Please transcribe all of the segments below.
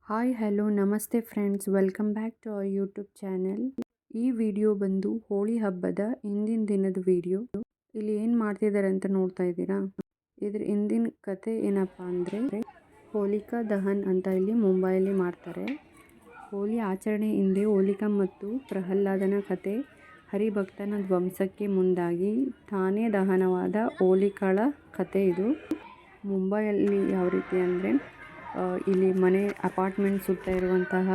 Hi hello ನಮಸ್ತೆ friends, welcome back to our YouTube channel. ಈ video ಬಂದು ಹೋಳಿ ಹಬ್ಬದ ಹಿಂದಿನ ದಿನದ ವಿಡಿಯೋ. ಇಲ್ಲಿ ಏನು ಮಾಡ್ತಿದ್ದಾರೆ ಅಂತ ನೋಡ್ತಾ ಇದ್ದೀರಾ. ಇದ್ರ ಹಿಂದಿನ ಕತೆ ಏನಪ್ಪ ಅಂದರೆ ಹೋಲಿಕಾ ದಹನ್ ಅಂತ ಇಲ್ಲಿ ಮುಂಬೈಯಲ್ಲಿ ಮಾಡ್ತಾರೆ. ಹೋಳಿ ಆಚರಣೆ ಹಿಂದೆ ಹೋಲಿಕಾ ಮತ್ತು ಪ್ರಹ್ಲಾದನ ಕತೆ. ಹರಿಭಕ್ತನ ಧ್ವಂಸಕ್ಕೆ ಮುಂದಾಗಿ ತಾನೇ ದಹನವಾದ ಹೋಲಿಕಾಳ ಕತೆ ಇದು. ಮುಂಬೈಯಲ್ಲಿ ಯಾವ ರೀತಿ ಅಂದರೆ ಇಲ್ಲಿ ಮನೆ ಅಪಾರ್ಟ್ಮೆಂಟ್ ಸುತ್ತ ಇರುವಂತಹ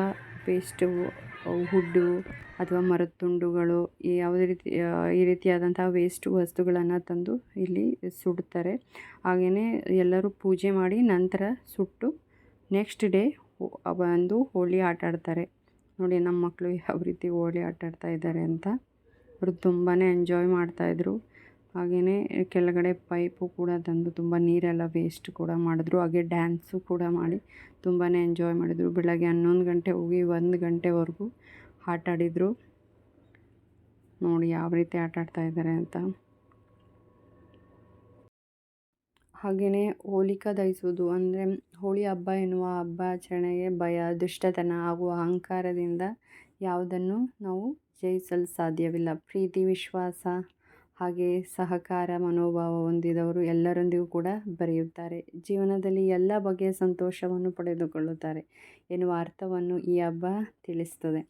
ವೇಸ್ಟು, ಹುಡ್ಡು ಅಥವಾ ಮರದ ತುಂಡುಗಳು, ಯಾವುದೇ ರೀತಿ ಈ ರೀತಿಯಾದಂತಹ ವೇಸ್ಟ್ ವಸ್ತುಗಳನ್ನು ತಂದು ಇಲ್ಲಿ ಸುಡ್ತಾರೆ. ಹಾಗೆಯೇ ಎಲ್ಲರೂ ಪೂಜೆ ಮಾಡಿ ನಂತರ ಸುಟ್ಟು ನೆಕ್ಸ್ಟ್ ಡೇ ಬಂದು ಹೋಳಿ ಆಟ ಆಡ್ತಾರೆ. ನೋಡಿ ನಮ್ಮ ಮಕ್ಕಳು ಯಾವ ರೀತಿ ಹೋಳಿ ಆಟ ಆಡ್ತಾ ಇದ್ದಾರೆ ಅಂತ. ಅವರು ತುಂಬಾ ಎಂಜಾಯ್ ಮಾಡ್ತಾಯಿದ್ರು. ಹಾಗೆಯೇ ಕೆಳಗಡೆ ಪೈಪು ಕೂಡ ತಂದು ತುಂಬ ನೀರೆಲ್ಲ ವೇಸ್ಟ್ ಕೂಡ ಮಾಡಿದ್ರು. ಹಾಗೆ ಡ್ಯಾನ್ಸು ಕೂಡ ಮಾಡಿ ತುಂಬಾ ಎಂಜಾಯ್ ಮಾಡಿದರು. ಬೆಳಗ್ಗೆ 11 ಗಂಟೆ ಹೋಗಿ 1 ಗಂಟೆವರೆಗೂ ಆಟ ಆಡಿದರು. ನೋಡಿ ಯಾವ ರೀತಿ ಆಟ ಆಡ್ತಾ ಇದ್ದಾರೆ ಅಂತ. ಹಾಗೆಯೇ ಹೋಲಿಕಾ ದಹಿಸೋದು ಅಂದರೆ ಹೋಳಿ ಹಬ್ಬ ಎನ್ನುವ ಹಬ್ಬ ಆಚರಣೆಗೆ ಭಯ, ದುಷ್ಟತನ ಹಾಗೂ ಅಹಂಕಾರದಿಂದ ಯಾವುದನ್ನು ನಾವು ಜಯಿಸಲು ಸಾಧ್ಯವಿಲ್ಲ. ಪ್ರೀತಿ, ವಿಶ್ವಾಸ ಹಾಗೆ ಸಹಕಾರ ಮನೋಭಾವ ಹೊಂದಿದವರು ಎಲ್ಲರೊಂದಿಗೂ ಕೂಡ ಬೆರೆಯುತ್ತಾರೆ. ಜೀವನದಲ್ಲಿ ಎಲ್ಲ ಬಗೆಯ ಸಂತೋಷವನ್ನು ಪಡೆದುಕೊಳ್ಳುತ್ತಾರೆ ಎನ್ನುವ ಅರ್ಥವನ್ನು ಈ ಹಬ್ಬ ತಿಳಿಸ್ತದೆ.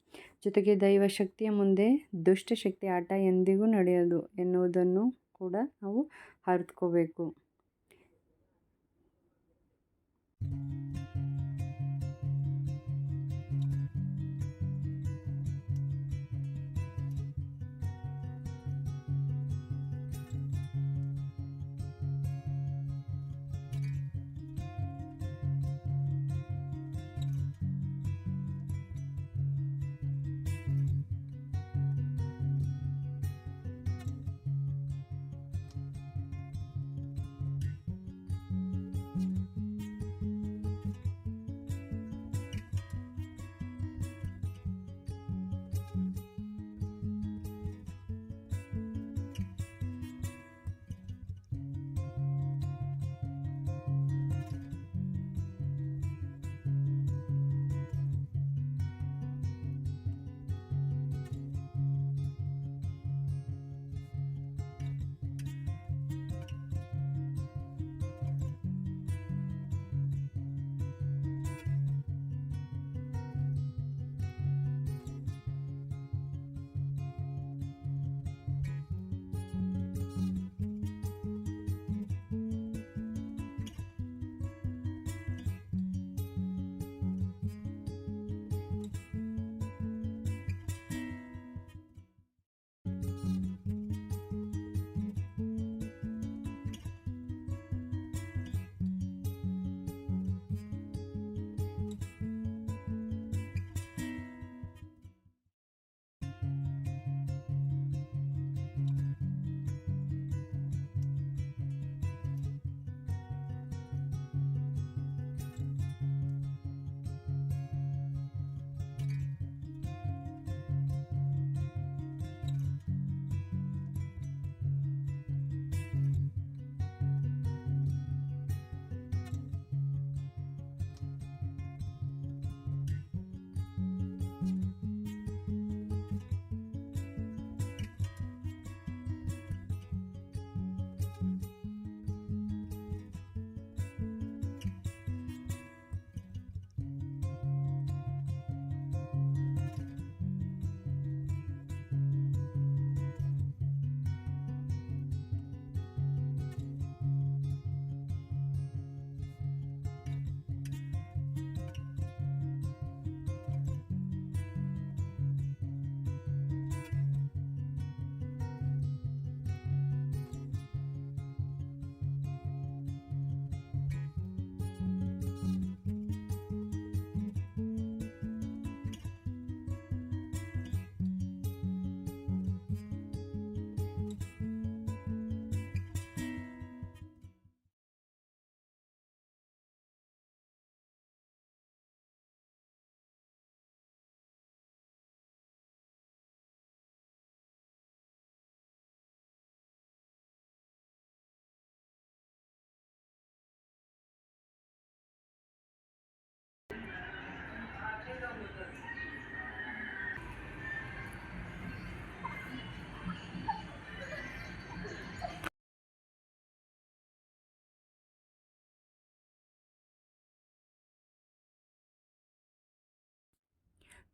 ಜೊತೆಗೆ ದೈವಶಕ್ತಿಯ ಮುಂದೆ ದುಷ್ಟಶಕ್ತಿ ಆಟ ಎಂದಿಗೂ ನಡೆಯದು ಎನ್ನುವುದನ್ನು ಕೂಡ ನಾವು ಅರಿತುಕೋಬೇಕು.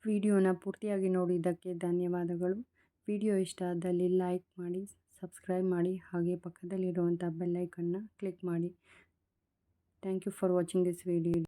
ವಿಡಿಯೋನ ಪೂರ್ತಿಯಾಗಿ ನೋಡಿದ್ದಕ್ಕೆ ಧನ್ಯವಾದಗಳು. ವಿಡಿಯೋ ಇಷ್ಟ ಆದಲ್ಲಿ ಲೈಕ್ ಮಾಡಿ, ಸಬ್ಸ್ಕ್ರೈಬ್ ಮಾಡಿ, ಹಾಗೆ ಪಕ್ಕದಲ್ಲಿರುವಂಥ ಬೆಲ್ ಐಕನ್ನ ಕ್ಲಿಕ್ ಮಾಡಿ. Thank you for watching this video.